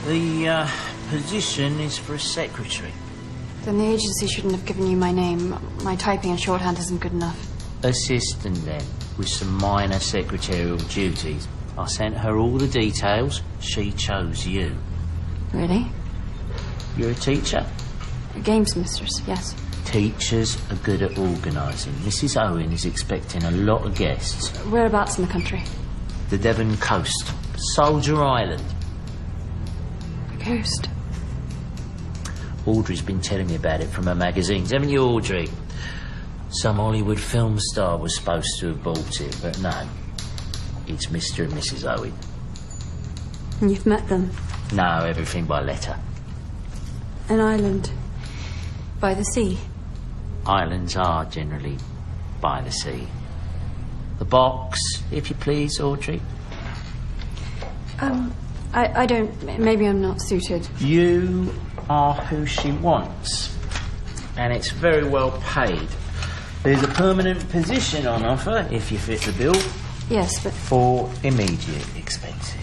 The position is for a secretary. Then the agency shouldn't have given you my name. My typing and shorthand isn't good enough. Assistant, then, with some minor secretarial duties. I sent her all the details. She chose you. Really? You're a teacher? A games mistress, yes. Teachers are good at organising. Mrs. Owen is expecting a lot of guests. Whereabouts in the country? The Devon coast. Soldier Island. The coast? Audrey's been telling me about it from her magazines. Haven't you, Audrey? Some Hollywood film star was supposed to have bought it, but no. It's Mr. and Mrs. Owen. And you've met them? No, everything by letter. An island? By the sea? Islands are generally by the sea. The box, if you please, Audrey. I don't... Maybe I'm not suited. You are who she wants. And it's very well paid. There's a permanent position on offer, if you fit the bill. Yes, but... For immediate expenses.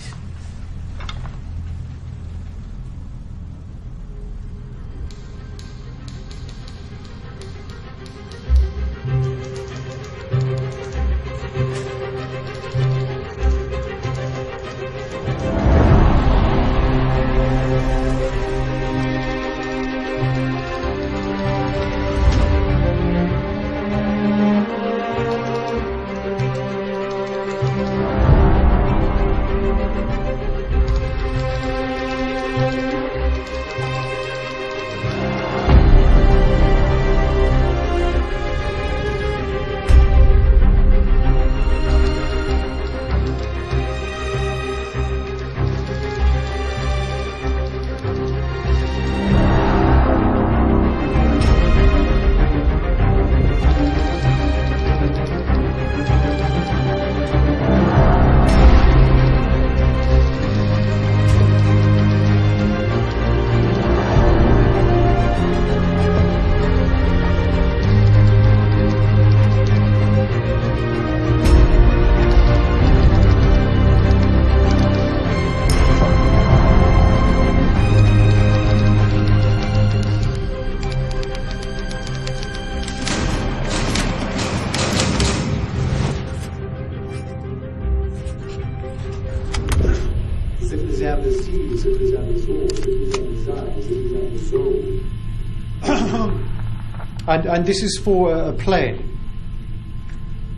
And this is for a play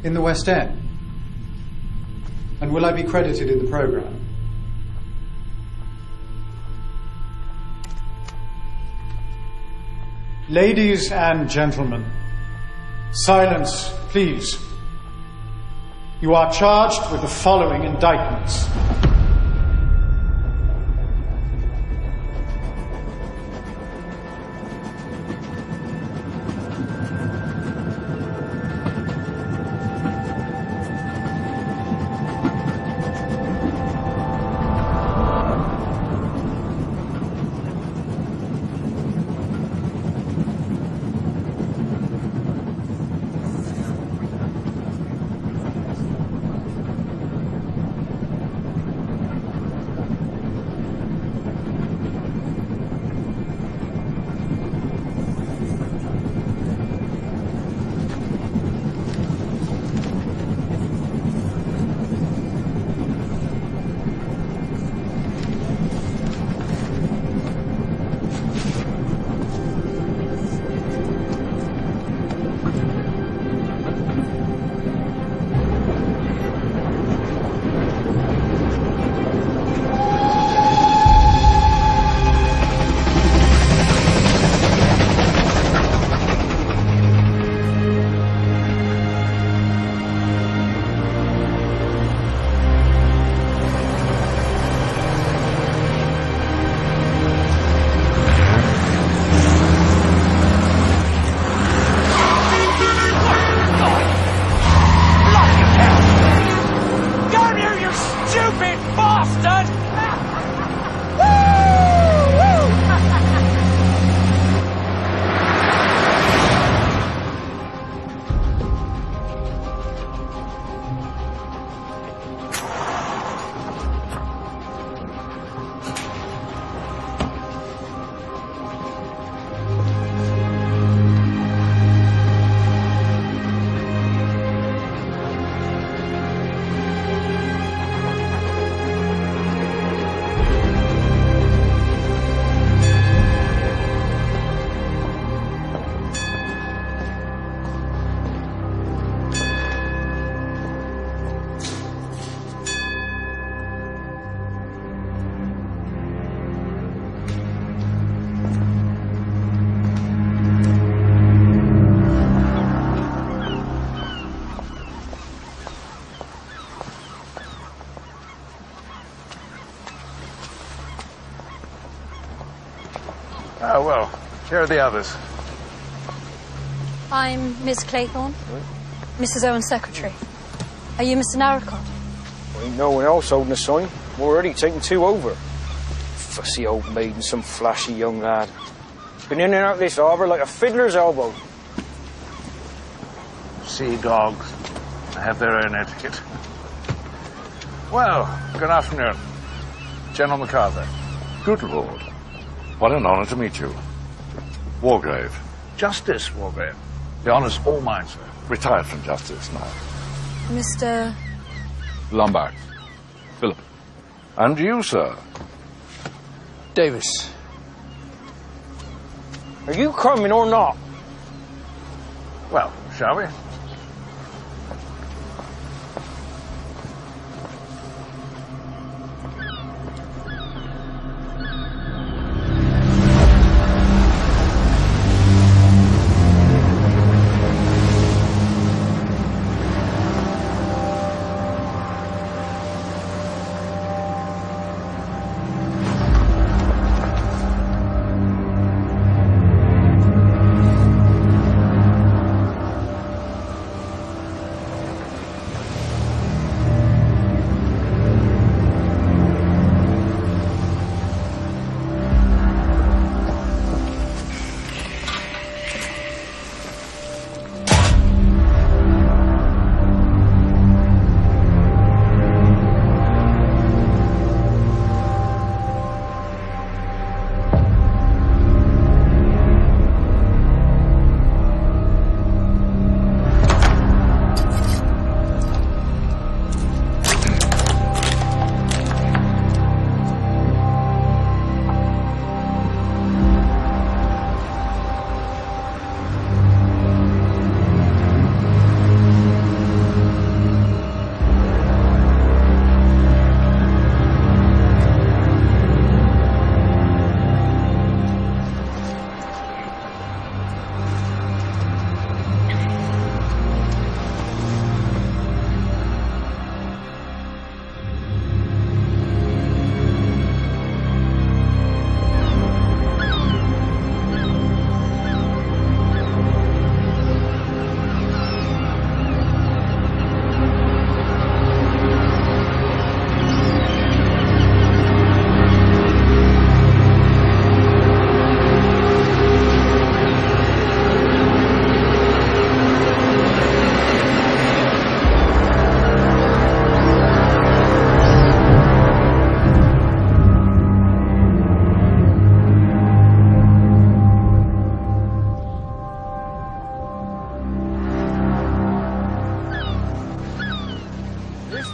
in the West End. And will I be credited in the programme? Ladies and gentlemen, silence, please. You are charged with the following indictments. Oh, well, here are the others. I'm Miss Claythorne, Mrs. Owen's secretary. Are you Mr. Narracott? Well, ain't no one else holding a sign. We're already taking 2 over. Fussy old maid and some flashy young lad. Been in and out this harbour like a fiddler's elbow. Sea dogs. They have their own etiquette. Well, good afternoon. General MacArthur. Good Lord. What an honour to meet you. Wargrave. Justice, Wargrave. The honour's all mine, sir. Retired from justice now. Mr. Lombard. Philip. And you, sir? Davis. Are you coming or not? Well, shall we?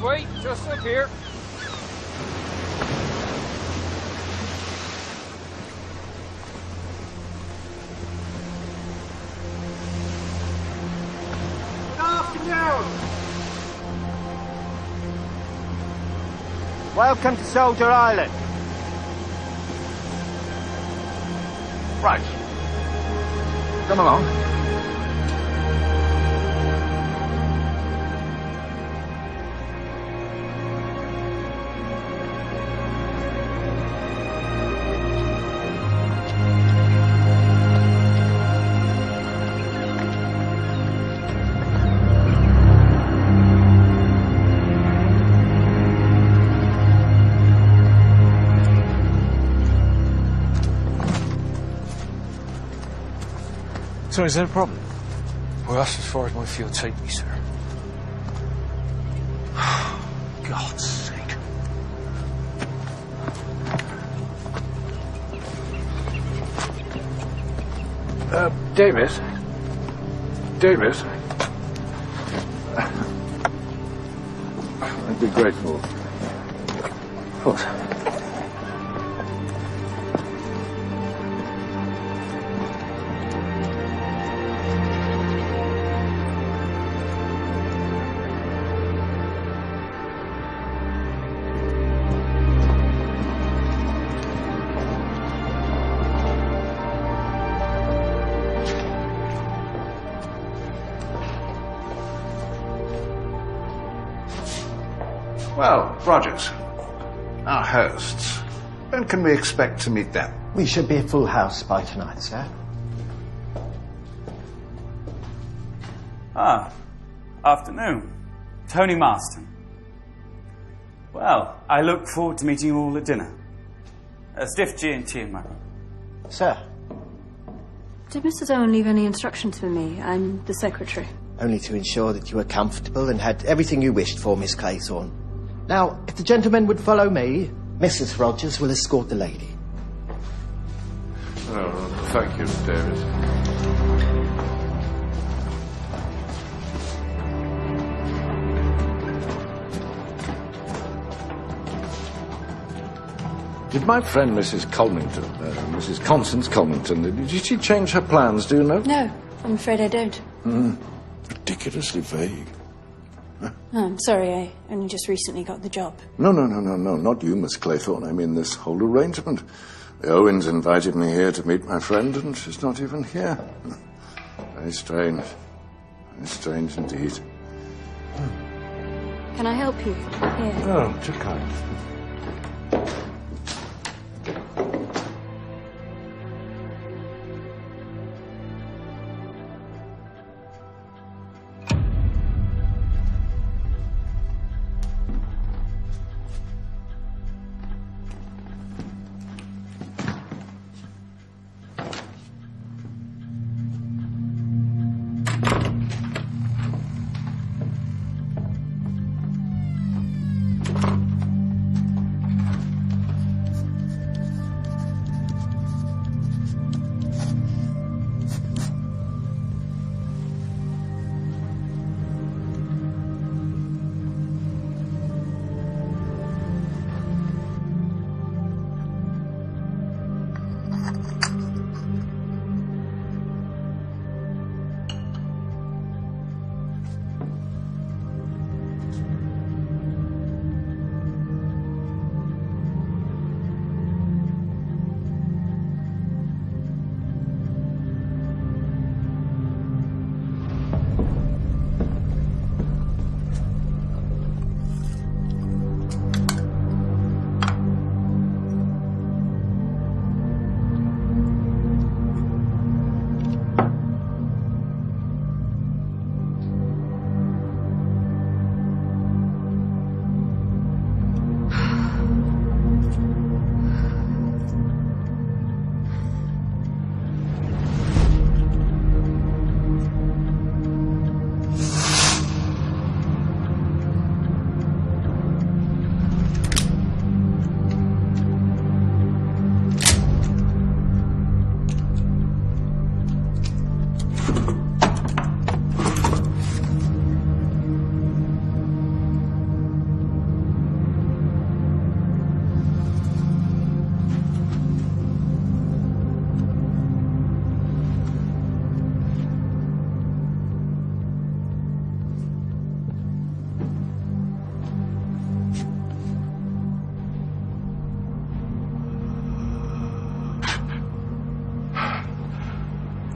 Wait, just up here. Good afternoon. Welcome to Soldier Island. Right. Come along. So is there a problem? Well, that's as far as my field take me, sir. God's sake. Davis? Davis? I'd be grateful. Of course. Well, Rogers, our hosts, When can we expect to meet them? We should be a full house by tonight, sir. Ah, afternoon. Tony Marston. Well, I look forward to meeting you all at dinner. A stiff G&T in my room. Sir, Did Mrs. Owen leave any instructions for me? I'm the secretary. only to ensure that you were comfortable and had everything you wished for, Miss Claythorne. Now, if the gentlemen would follow me, Mrs. Rogers will escort the lady. Oh, thank you, David. Did my friend Mrs. Mrs. Constance Colmington, did she change her plans, do you know? No, I'm afraid I don't. Ridiculously vague. Oh, I'm sorry, I only just recently got the job. No, not you, Miss Claythorne. I mean this whole arrangement. The Owens invited me here to meet my friend, and she's not even here. Very strange. Very strange indeed. Can I help you? Here. Oh, too kind.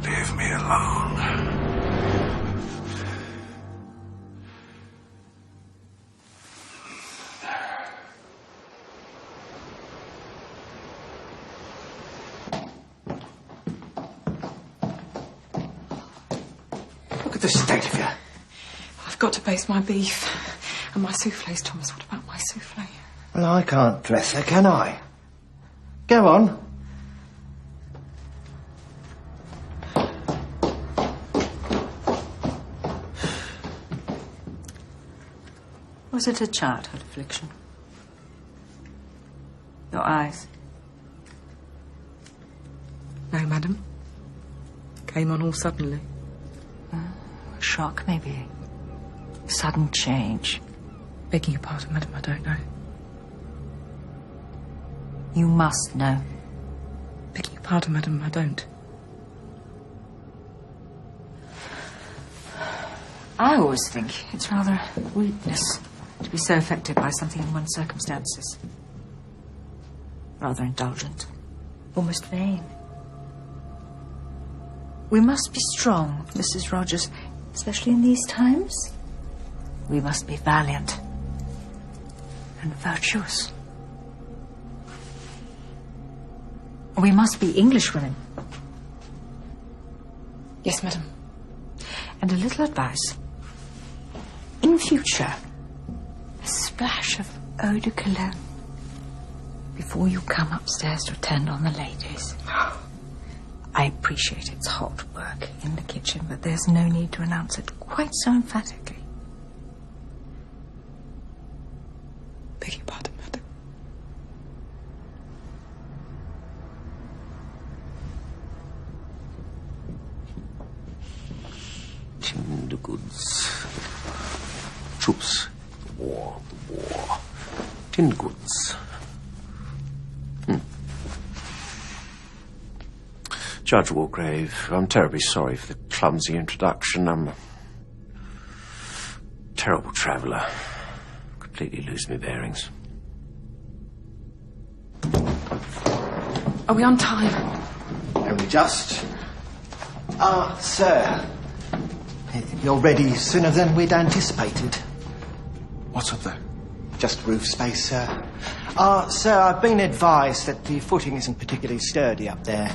Leave me alone. Look at the state of you. I've got to baste my beef. And my souffles, Thomas. What about my souffle? Well, I can't dress her, can I? Go on. Was it a childhood affliction? Your eyes? No, madam. Came on all suddenly. Shock, maybe. Sudden change. Begging your pardon, madam, I don't know. You must know. Begging your pardon, madam, I don't. I always think it's rather weakness to be so affected by something in one's circumstances. Rather indulgent. Almost vain. We must be strong, Mrs. Rogers, especially in these times. We must be valiant and virtuous. We must be English women. Yes, madam. And a little advice. In future, a splash of eau de cologne before you come upstairs to attend on the ladies. I appreciate it's hot work in the kitchen, but there's no need to announce it quite so emphatically. Beg your pardon, madam. Tinned goods. Troops. War. Tinned goods. Judge Wargrave, I'm terribly sorry for the clumsy introduction. I'm a terrible traveller. Completely lose my bearings. Are we on time? Only just. Sir. You're ready sooner than we'd anticipated. What's up there? Just roof space, sir. Sir, I've been advised that the footing isn't particularly sturdy up there.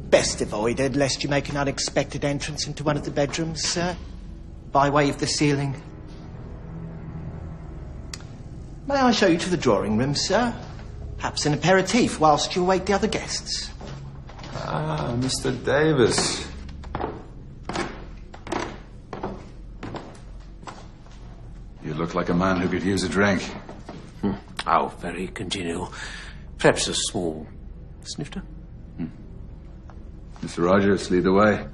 Best avoided, lest you make an unexpected entrance into one of the bedrooms, sir. By way of the ceiling. May I show you to the drawing room, sir? Perhaps an aperitif whilst you await the other guests. Ah, Mr. Davis. You look like a man who could use a drink. How very congenial. Perhaps a small snifter? Mr. Rogers, lead the way.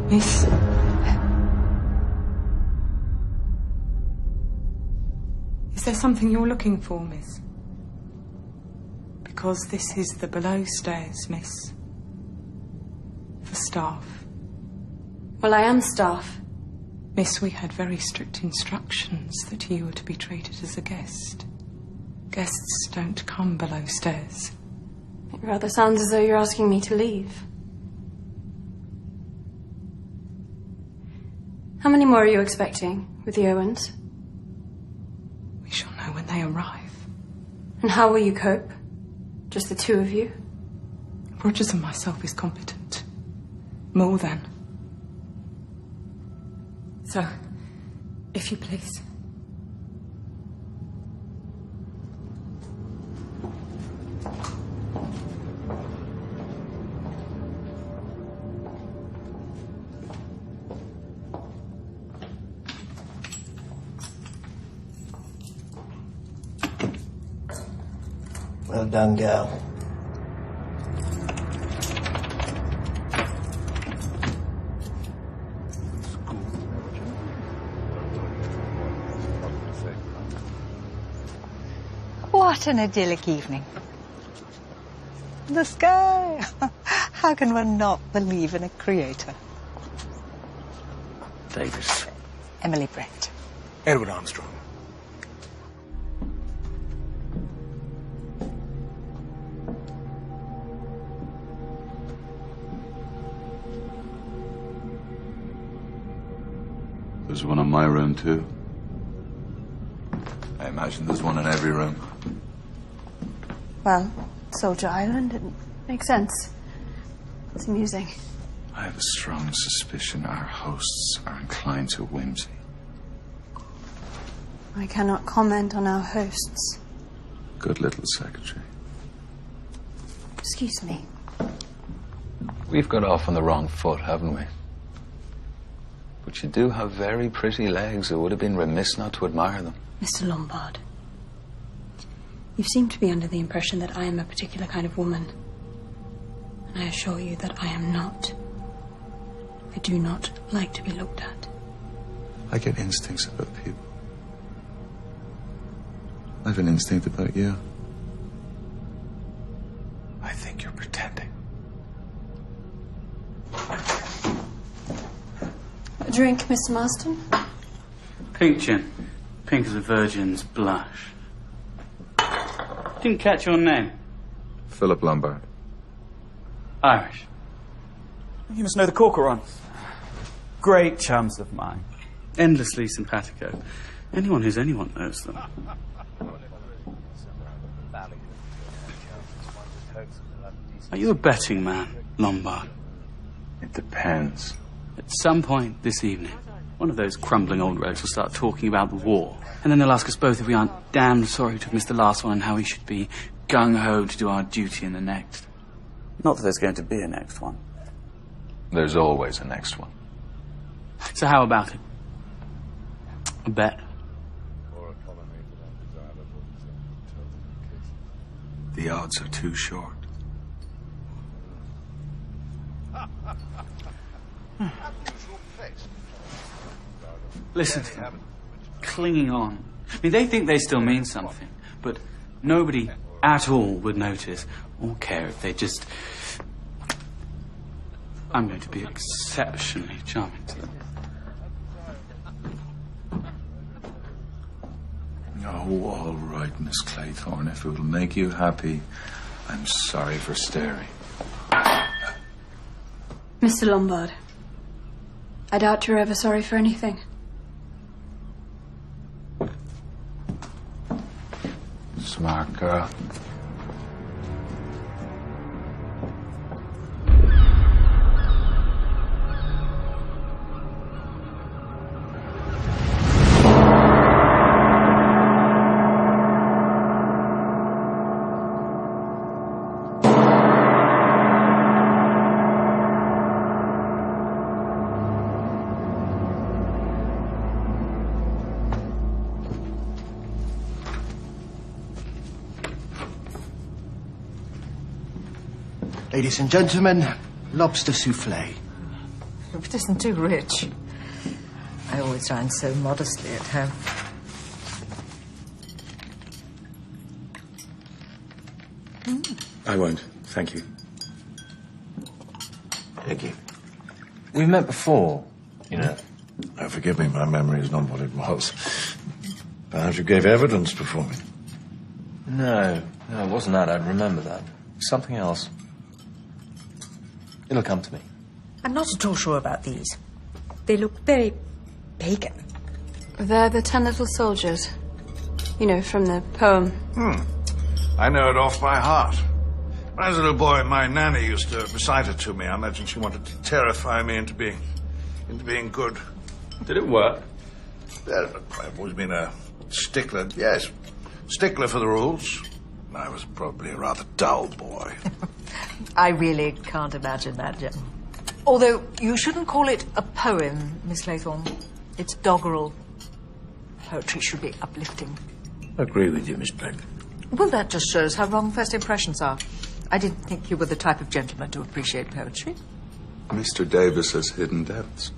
Miss? Is there something you're looking for, miss? Because this is the below stairs, miss. For staff. Well, I am staff. Miss, we had very strict instructions that you were to be treated as a guest. Guests don't come below stairs. It rather sounds as though you're asking me to leave. How many more are you expecting with the Owens? We shall know when they arrive. And how will you cope? Just the two of you? Rogers and myself is competent. More than. So, if you please. Well done, girl. What an idyllic evening. The sky. How can one not believe in a creator? Davis. Emily Brett. Edward Armstrong. There's one in my room, too. I imagine there's one in every room. Well, Soldier Island, it makes sense. It's amusing. I have a strong suspicion our hosts are inclined to whimsy. I cannot comment on our hosts. Good little secretary. Excuse me. We've got off on the wrong foot, haven't we? But you do have very pretty legs. It would have been remiss not to admire them. Mr. Lombard, you seem to be under the impression that I am a particular kind of woman. And I assure you that I am not. I do not like to be looked at. I get instincts about people. I have an instinct about you. I think you're pretending. A drink, Mr. Marston? Pink gin. Pink as a virgin's blush. Didn't catch your name. Philip Lombard. Irish. You must know the Corcorans. Great chums of mine. Endlessly simpatico. Anyone who's anyone knows them. Are you a betting man, Lombard? It depends. At some point this evening, one of those crumbling old rogues will start talking about the war. And then they'll ask us both if we aren't damned sorry to have missed the last one and how we should be gung-ho to do our duty in the next. Not that there's going to be a next one. There's always a next one. So how about it? A bet? The odds are too short. Listen to them. Clinging on. I mean, they think they still mean something, but nobody at all would notice or care if they just... I'm going to be exceptionally charming to them. Oh, all right, Miss Claythorne. If it will make you happy, I'm sorry for staring. Mr. Lombard, I doubt you're ever sorry for anything. Smart girl. Ladies and gentlemen, lobster souffle. Hope it isn't too rich. I always dine so modestly at home. I won't, thank you. Thank you. We've met before, you know. Oh, forgive me, my memory is not what it was. Perhaps you gave evidence before me. No, it wasn't that. I'd remember that. Something else. It'll come to me. I'm not at all sure about these. They look very pagan. They're the 10 little soldiers. You know, from the poem. I know it off by heart. When I was a little boy, my nanny used to recite it to me. I imagine she wanted to terrify me into being good. Did it work? Yeah, I've always been a stickler. Yes, stickler for the rules. I was probably a rather dull boy. I really can't imagine that, Jim. Although you shouldn't call it a poem, Miss Claythorne. It's doggerel. Poetry should be uplifting. I agree with you, Miss Blake. Well, that just shows how wrong first impressions are. I didn't think you were the type of gentleman to appreciate poetry. Mr. Davis has hidden depths.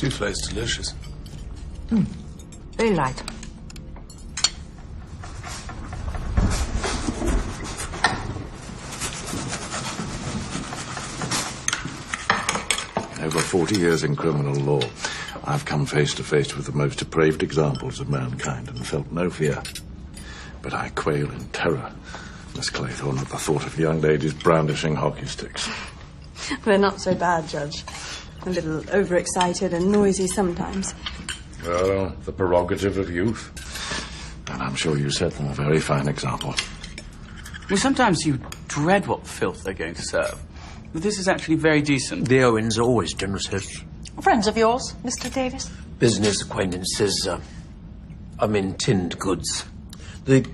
Souffle's delicious. Very light. Over 40 years in criminal law, I've come face to face with the most depraved examples of mankind and felt no fear. But I quail in terror, Miss Claythorne, at the thought of young ladies brandishing hockey sticks. They're not so bad, Judge. A little overexcited and noisy sometimes. Well, the prerogative of youth. And I'm sure you set them a very fine example. Well, sometimes you dread what filth they're going to serve. But this is actually very decent. The Owens are always generous, Hitch. Friends of yours, Mr. Davis? Business acquaintances. I'm in tinned goods. The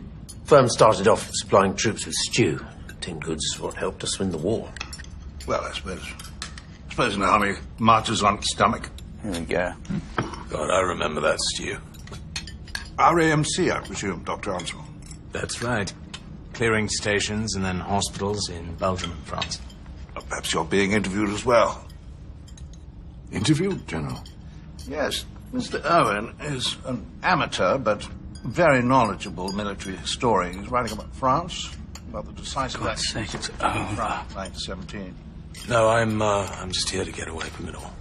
firm started off supplying troops with stew. Tinned goods is what helped us win the war. Well, I suppose an army marches on its stomach. Here we go. God, I remember that stew. RAMC, I presume, Dr. Armstrong. That's right. Clearing stations and then hospitals in Belgium and France. Perhaps you're being interviewed as well. Interviewed, General? Yes. Mr. Owen is an amateur but very knowledgeable military historian. He's writing about France, about the decisive God's sake, it's over. 1917. No, I'm just here to get away from it all.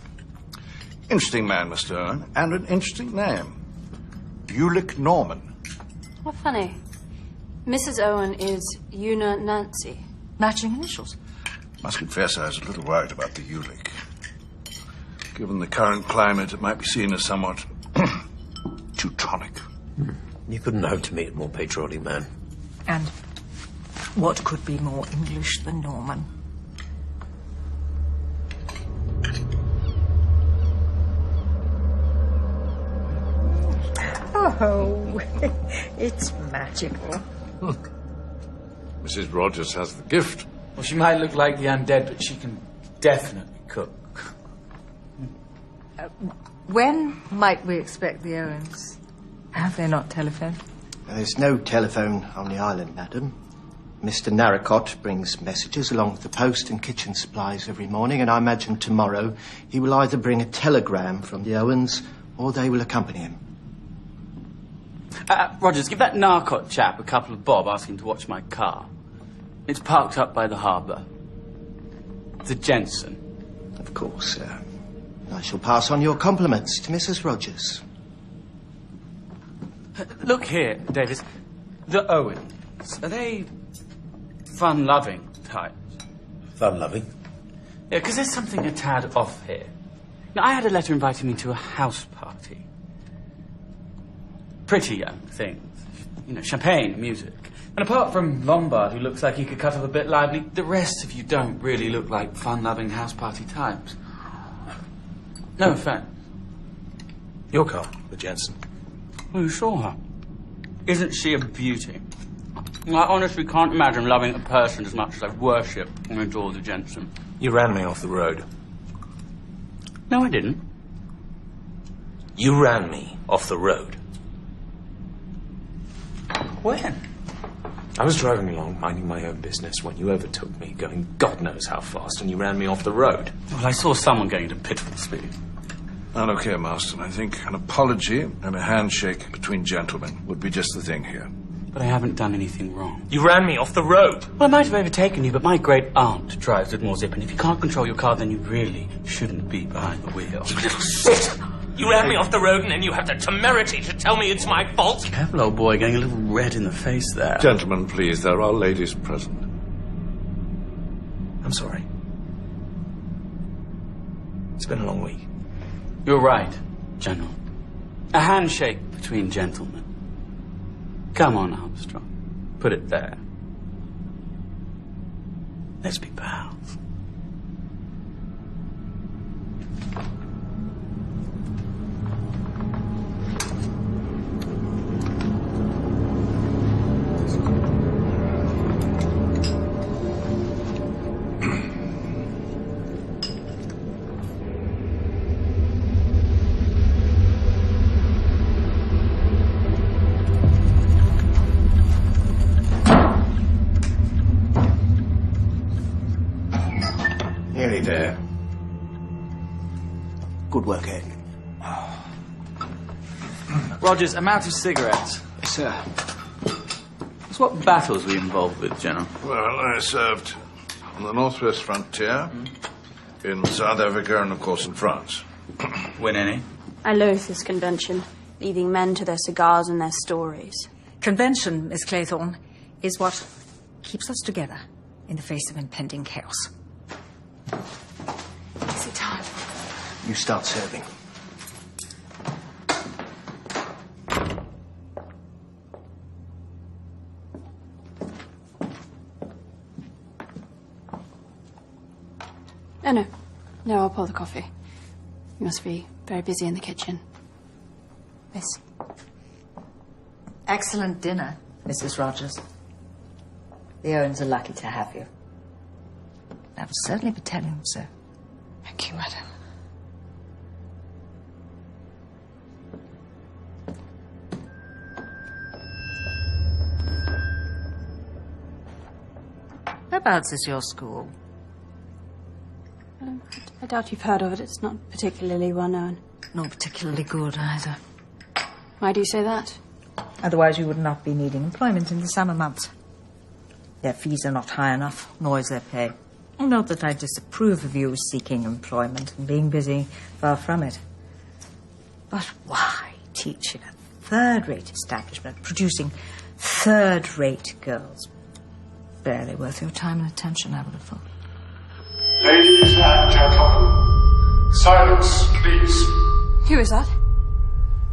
Interesting man, Mr. Owen, and an interesting name. Ulick Norman. How funny. Mrs. Owen is Una Nancy. Matching initials. Must confess I was a little worried about the Ulick. Given the current climate, it might be seen as somewhat Teutonic. You couldn't hope to meet a more patriotic man. And what could be more English than Norman? Oh, it's magical. Mrs. Rogers has the gift. Well, she might look like the undead, but she can definitely cook. When might we expect the Owens? Have they not telephoned? There's no telephone on the island, madam. Mr. Narracott brings messages along with the post and kitchen supplies every morning, and I imagine tomorrow he will either bring a telegram from the Owens or they will accompany him. Rogers, give that Narcot chap a couple of bob, ask him to watch my car. It's parked up by the harbour. The Jensen. Of course, sir. I shall pass on your compliments to Mrs. Rogers. Look here, Davis. The Owens, are they fun-loving types? Fun-loving? Yeah, because there's something a tad off here. Now, I had a letter inviting me to a house party. Pretty young things. You know, champagne, music. And apart from Lombard, who looks like he could cut up a bit lively, the rest of you don't really look like fun-loving house party types. No offense. Your car, the Jensen. Well, you saw her. Isn't she a beauty? I honestly can't imagine loving a person as much as I worship and adore the Jensen. You ran me off the road. No, I didn't. You ran me off the road. When? I was driving along, minding my own business, when you overtook me, going God knows how fast, and you ran me off the road. Well, I saw someone going at pitiful speed. Now, look here, Marston. I think an apology and a handshake between gentlemen would be just the thing here. But I haven't done anything wrong. You ran me off the road. Well, I might have overtaken you, but my great aunt drives with more zip, and if you can't control your car, then you really shouldn't be behind the wheel. You little shit! You ran me off the road, and then you have the temerity to tell me it's my fault? Careful, old boy, getting a little red in the face there. Gentlemen, please, there are ladies present. I'm sorry. It's been a long week. You're right, General. A handshake between gentlemen. Come on, Armstrong. Put it there. Let's be pals. Nearly there. Good work, Ed. Rogers, I'm out of cigarettes. Yes, sir. So what battles were you involved with, General? Well, I served on the northwest frontier, in South Africa, and of course in France. Win any? I loathe this convention, leaving men to their cigars and their stories. Convention, Miss Claythorne, is what keeps us together in the face of impending chaos. Is it time? You start serving. Oh, no. No, I'll pour the coffee. You must be very busy in the kitchen. Miss. Excellent dinner, Mrs. Rogers. The Owens are lucky to have you. I will certainly be telling them so. Thank you, madam. Whereabouts is your school? I doubt you've heard of it. It's not particularly well known. Not particularly good either. Why do you say that? Otherwise you would not be needing employment in the summer months. Their fees are not high enough, nor is their pay. Not that I disapprove of you seeking employment and being busy, far from it. But why teach in a third-rate establishment, producing third-rate girls? Barely worth your time and attention, I would have thought. Ladies and gentlemen, silence, please. Who is that?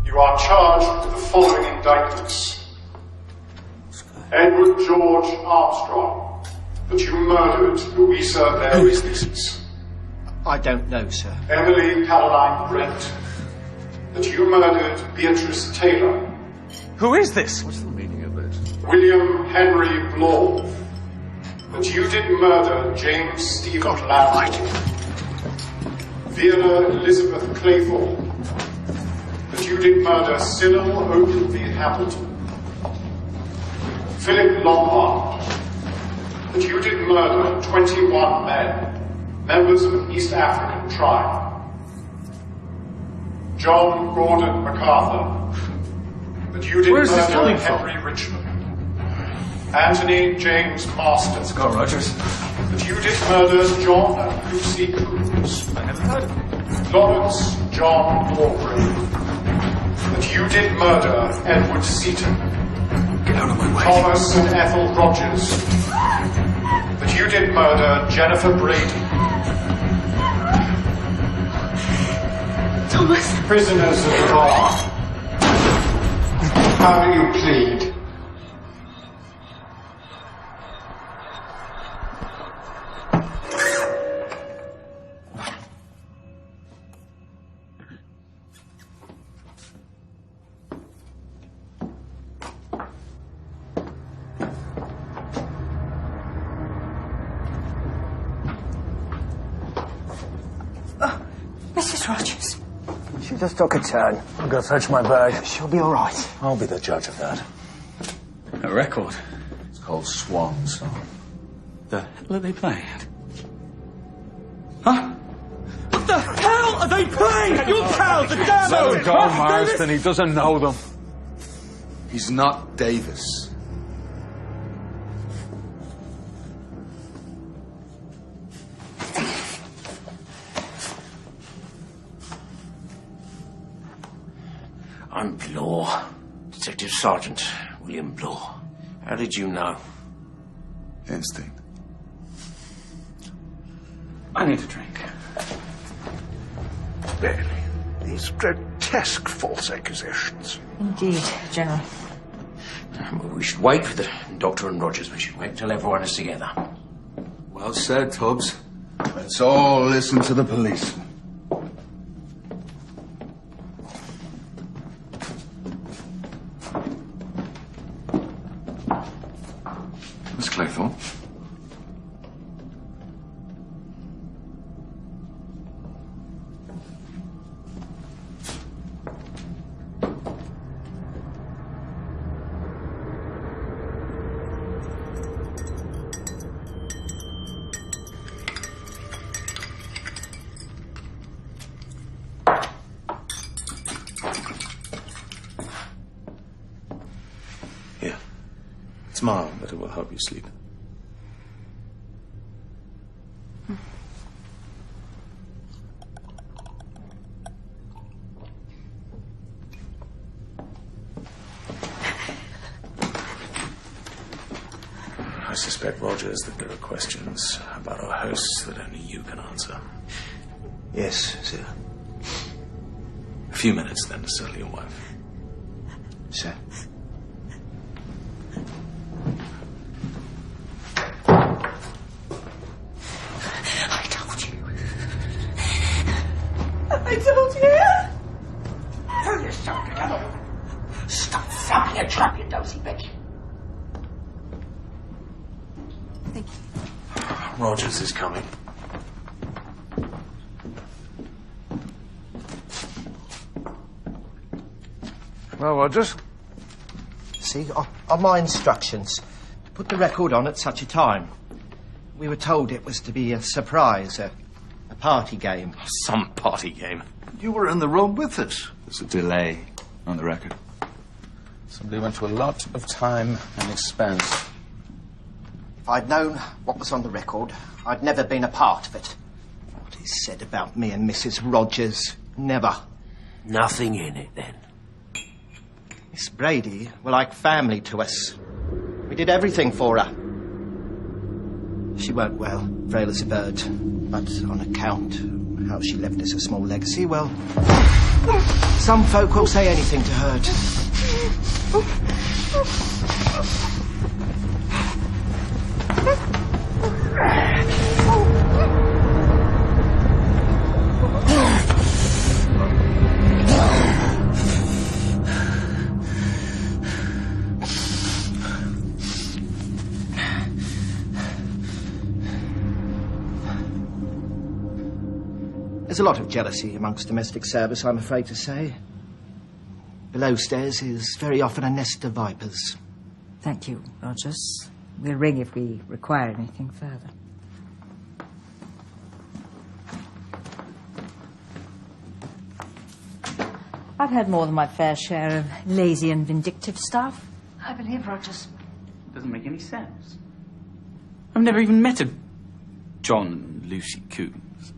You are charged with the following indictments. Edward George Armstrong, that you murdered Louisa Mary. Who is this? I don't know, sir. Emily Caroline Brent, that you murdered Beatrice Taylor. Who is this? What's the meaning of this? William Henry Blaw, that you did murder James Stephen Lamb. Vera Elizabeth Claythorne, that you did murder Cyril Ogilvy Hamilton. Philip Lombard, that you did murder 21 men, members of an East African tribe. John Gordon MacArthur, that you did murder Henry Richmond. Anthony James Marston. Let's go, Rogers. That you did murder John and Lucy Coombs. I never heard of him. Lawrence John Wargrave. That you did murder Edward Seaton. Get out of my way. Thomas and Ethel Rogers. That you did murder Jennifer Brady. Thomas. Prisoners of the bar. How do you plead? Mrs. Rogers. She just took a turn. I'm going to fetch my bag. She'll be all right. I'll be the judge of that. A record? It's called Swan Song. The hell are they playing? Huh? What the hell are they playing? You cows, the damn Let him go, Davis! Marston. He doesn't know them. He's not Davis. I'm Blaw. Detective Sergeant William Blaw. How did you know? Instinct. I need a drink. Barely. These grotesque false accusations. Indeed, General. We should wait for the Doctor and Rogers. We should wait till everyone is together. Well said, Tubbs. Let's all listen to the police. Miss Claythorne. Here. It's mild, but it will help you sleep. I suspect, Rogers, that there are questions about our hosts that only you can answer. Yes, sir. A few minutes, then, to settle your wife. Sir. I told you. I told down your trap, you dozy bitch. Thank you. Rogers is coming. Well, Rogers? See, on my instructions, to put the record on at such a time. We were told it was to be a surprise, a party game. Some party game. You were in the room with us. There's a delay on the record. Somebody went to a lot of time and expense. If I'd known what was on the record, I'd never been a part of it. What is said about me and Mrs. Rogers, never. Nothing in it, then. Miss Brady were like family to us. We did everything for her. She weren't well, frail as a bird, but on account of how she left us a small legacy, well, some folk will say anything to hurt. There's a lot of jealousy amongst domestic service, I'm afraid to say. Below stairs is very often a nest of vipers. Thank you, Rogers. We'll ring if we require anything further. I've had more than my fair share of lazy and vindictive staff. I believe, Rogers. Doesn't make any sense. I've never even met a John and Lucy Coombs.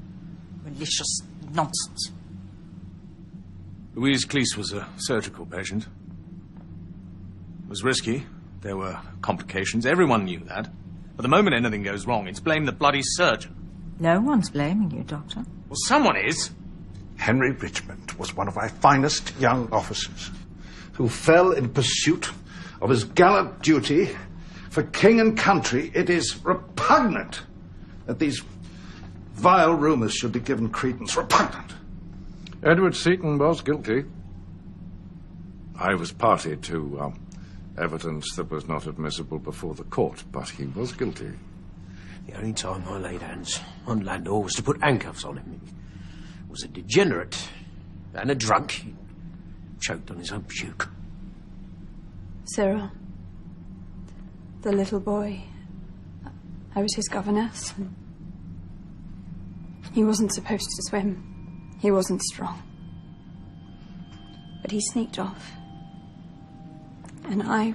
Malicious nonsense. Louise Cleese was a surgical patient. It was risky. There were complications. Everyone knew that. But the moment anything goes wrong, it's blame the bloody surgeon. No one's blaming you, Doctor. Well, someone is. Henry Richmond was one of our finest young officers who fell in pursuit of his gallant duty for king and country. It is repugnant that these vile rumours should be given credence. Repugnant. Edward Seaton was guilty. I was party to evidence that was not admissible before the court, but he was guilty. The only time I laid hands on Landor was to put handcuffs on him. He was a degenerate and a drunk. He choked on his own puke. Cyril, the little boy, I was his governess. He wasn't supposed to swim. He wasn't strong. But he sneaked off. And I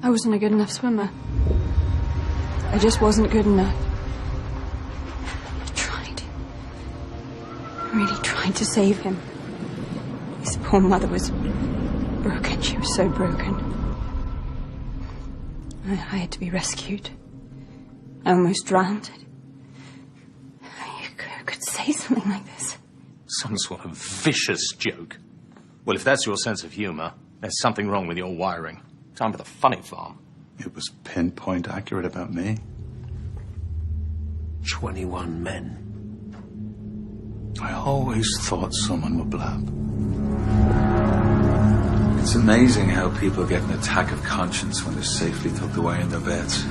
wasn't a good enough swimmer. I just wasn't good enough. I tried. I really tried to save him. His poor mother was broken. She was so broken. I had to be rescued. I almost drowned. You could say something like this. Some sort of vicious joke. Well, if that's your sense of humour, there's something wrong with your wiring. Time for the funny farm. It was pinpoint accurate about me. 21 men. I always thought someone would blab. It's amazing how people get an attack of conscience when they're safely tucked away in their beds.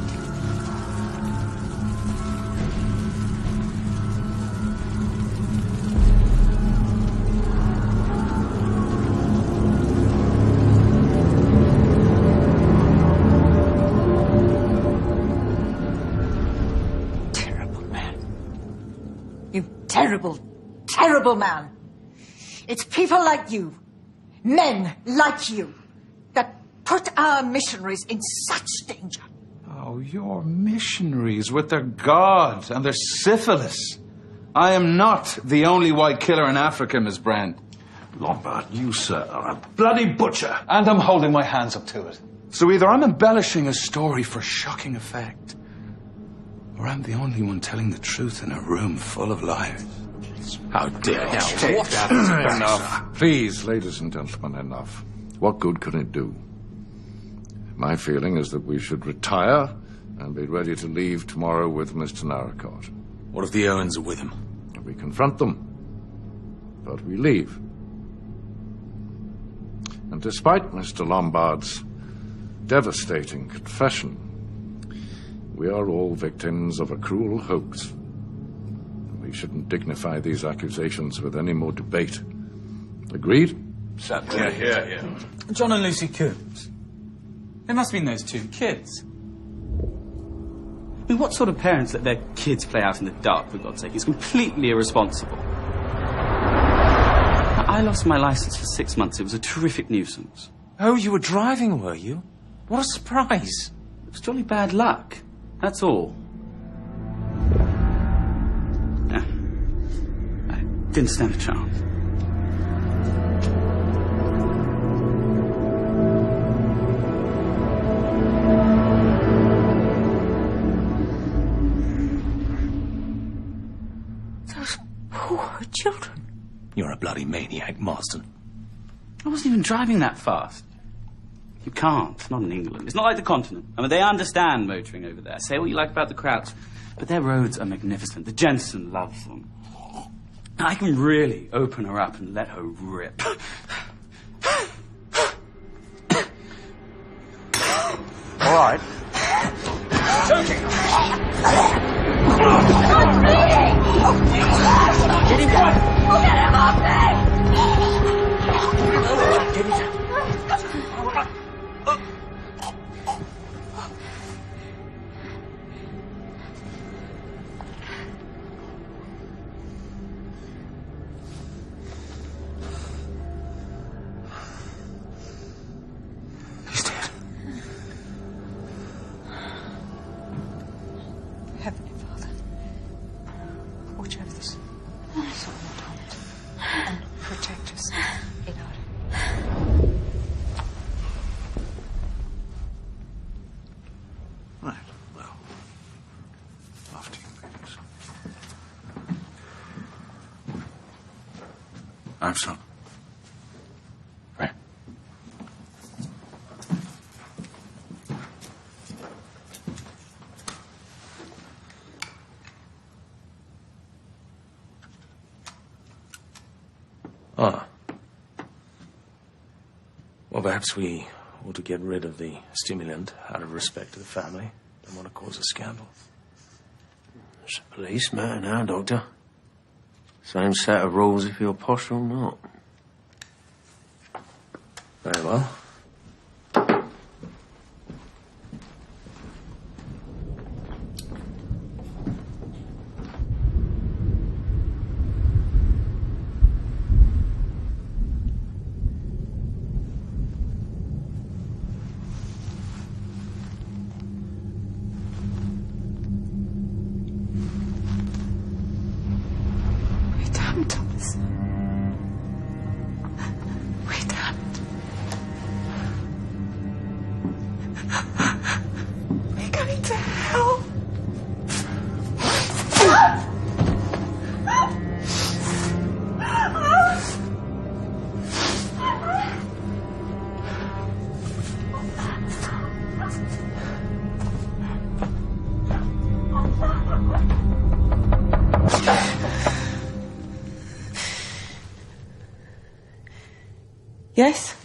Terrible, terrible man. It's people like you, men like you, that put our missionaries in such danger. Oh, your missionaries with their God and their syphilis. I am not the only white killer in Africa, Miss Brand. Lombard, you, sir, are a bloody butcher. And I'm holding my hands up to it. So either I'm embellishing a story for shocking effect, or I'm the only one telling the truth in a room full of liars. How dare you? Take that. Enough. Please, ladies and gentlemen, enough. What good can it do? My feeling is that we should retire and be ready to leave tomorrow with Mr. Narracott. What if the Owens are with him? We confront them, but we leave. And despite Mr. Lombard's devastating confession, we are all victims of a cruel hoax. We shouldn't dignify these accusations with any more debate. Agreed? Certainly. Here. John and Lucy Coombs. They must have been those two kids. I mean, what sort of parents let their kids play out in the dark, for God's sake? It's completely irresponsible. I lost my license for 6 months. It was a terrific nuisance. Oh, you were driving, were you? What a surprise. It was jolly bad luck. That's all. Yeah. I didn't stand a chance. Those poor children. You're a bloody maniac, Marston. I wasn't even driving that fast. You can't, not in England. It's not like the continent. I mean, they understand motoring over there. Say what you like about the crowds, but their roads are magnificent. The Jensen loves them. I can really open her up and let her rip. All right. Get him down. Get him off me! Get him down. He's dead. Heavenly Father, watch over this soul and protect us in our... Right, well, after you, ladies. I'm sorry. Right. Ah. Well, perhaps we ought to get rid of the stimulant out of respect to the family. Don't want to cause a scandal. It's a police matter now, Doctor. Same set of rules if you're posh or not. Very well. We're damned, Thomas. We're damned. We're going to hell. Yes?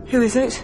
Who is it?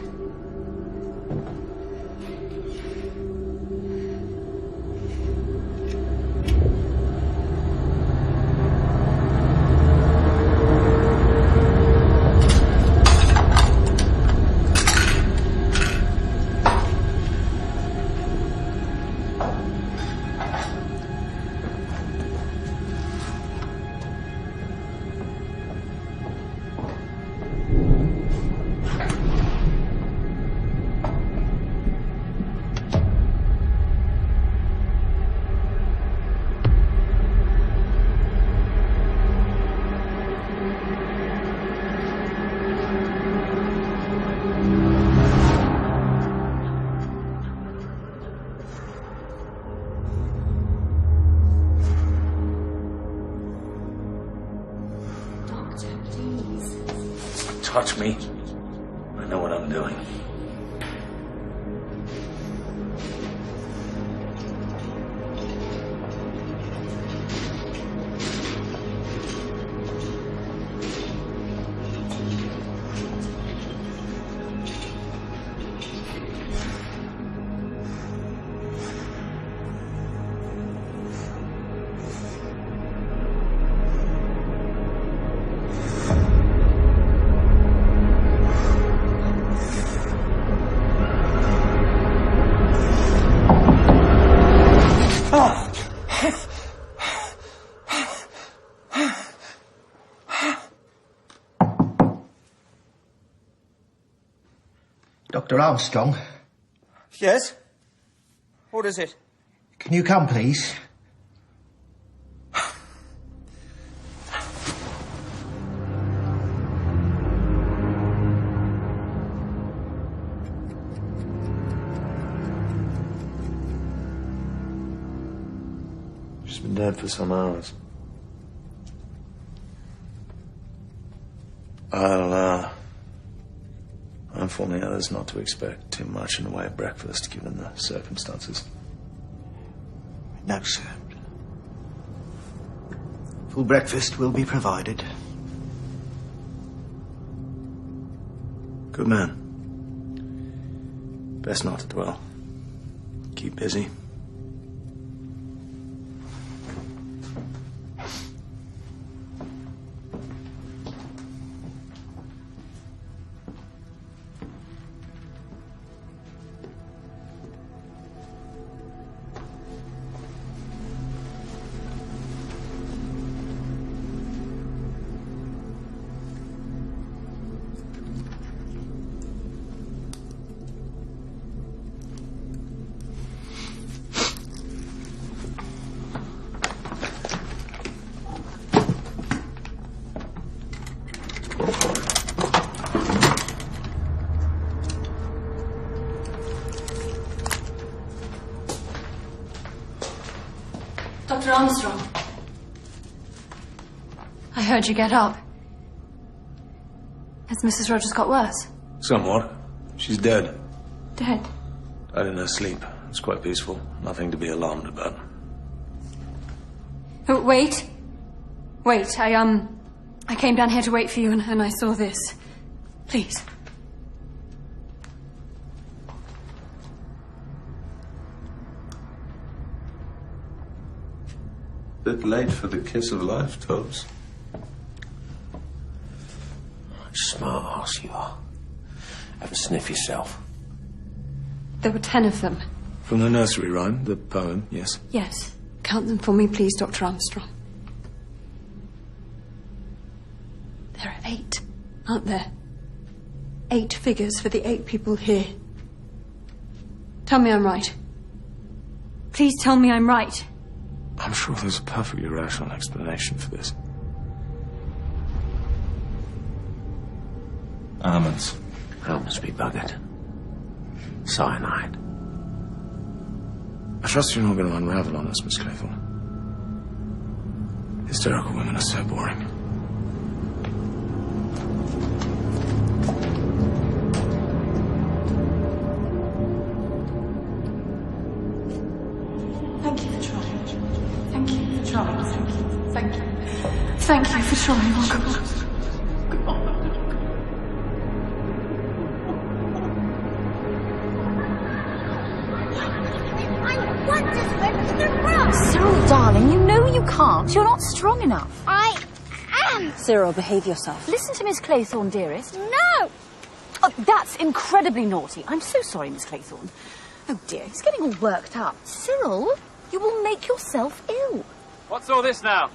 Touch me. I know what I'm doing. Dr. Armstrong, Yes? What is it? can you come, please? She's been dead for some hours. I'll inform the others not to expect too much in the way of breakfast, given the circumstances. No, sir. Full breakfast will be provided. Good man. Best not to dwell. Keep busy. Dr. Armstrong. I heard you get up. Has Mrs. Rogers got worse? Somewhat. She's dead. Dead? Died in her sleep. It's quite peaceful. Nothing to be alarmed about. Oh, wait. Wait, I came down here to wait for you and I saw this. Please. Bit late for the kiss of life, Tubbs. Smart ass you are. Have a sniff yourself. There were 10 of them. From the nursery rhyme, the poem, yes. Yes. Count them for me, please, Dr. Armstrong. There are 8, aren't there? 8 figures for the 8 people here. Tell me I'm right. Please tell me I'm right. I'm sure there's a perfectly rational explanation for this. Almonds. Almonds be buggered. Cyanide. I trust you're not going to unravel on us, Miss Claythorne. Hysterical women are so boring. Thank you for trying. Thank you for trying. Thank you. Thank you. Thank you for trying. Oh, come on. Come on. Cyril, darling, you know you can't. You're not strong enough. I am. Cyril, behave yourself. Listen to Miss Claythorne, dearest. No. Oh, that's incredibly naughty. I'm so sorry, Miss Claythorne. Oh, dear, he's getting all worked up. Cyril, you will make yourself ill. What's all this now?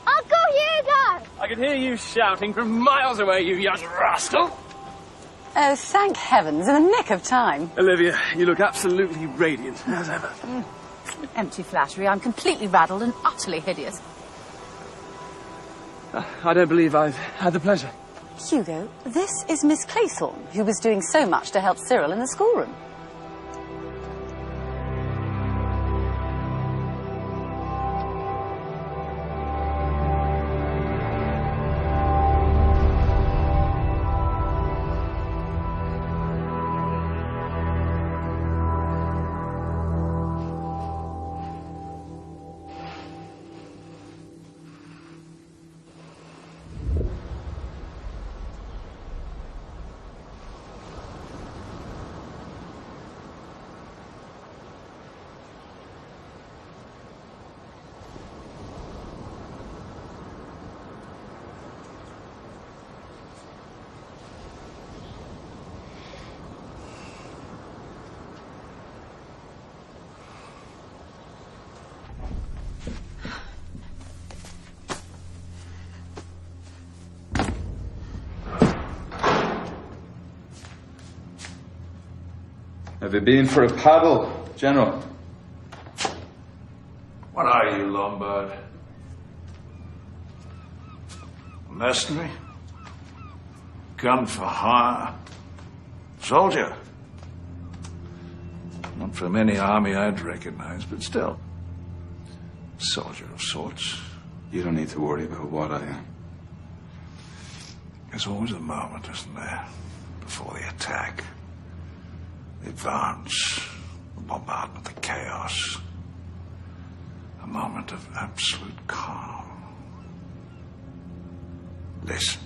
Uncle Hugo! I can hear you shouting from miles away, you young rascal. Oh, thank heavens, in the nick of time. Olivia, you look absolutely radiant, as ever. Empty flattery. I'm completely raddled and utterly hideous. I don't believe I've had the pleasure. Hugo, this is Miss Claythorne, who was doing so much to help Cyril in the schoolroom. Have you been for a paddle, General? What are you, Lombard? Mercenary? Gun for hire? Soldier? Not from any army I'd recognize, but still. Soldier of sorts. You don't need to worry about what I am. There's always a moment, isn't there, before the attack. The advance, the bombardment, the chaos. A moment of absolute calm. Listen.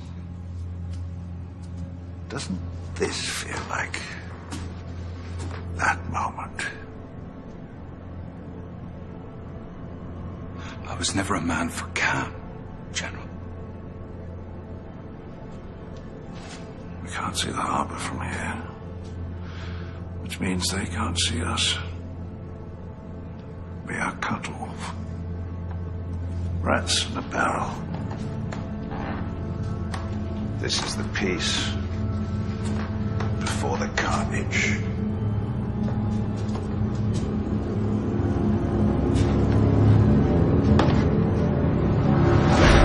Doesn't this feel like that moment? I was never a man for calm, General. We can't see the harbor from here, which means they can't see us. We are cut off. Rats in a barrel. This is the peace before the carnage.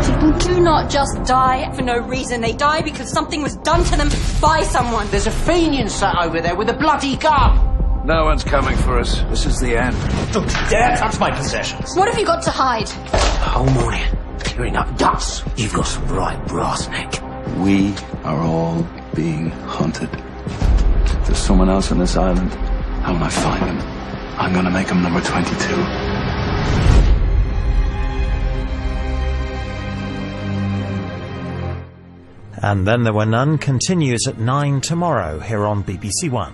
People do not just die for no reason. They die because something was done to them by someone. There's a Fenian sat over there with a bloody gun. No one's coming for us. This is the end. Don't you dare touch my possessions. What have you got to hide? The whole morning, clearing up dust. You've got some right brass neck. We are all being hunted. There's someone else on this island. And when I find him, I'm gonna make him number 22. And Then There Were None continues at 9 tomorrow here on BBC One.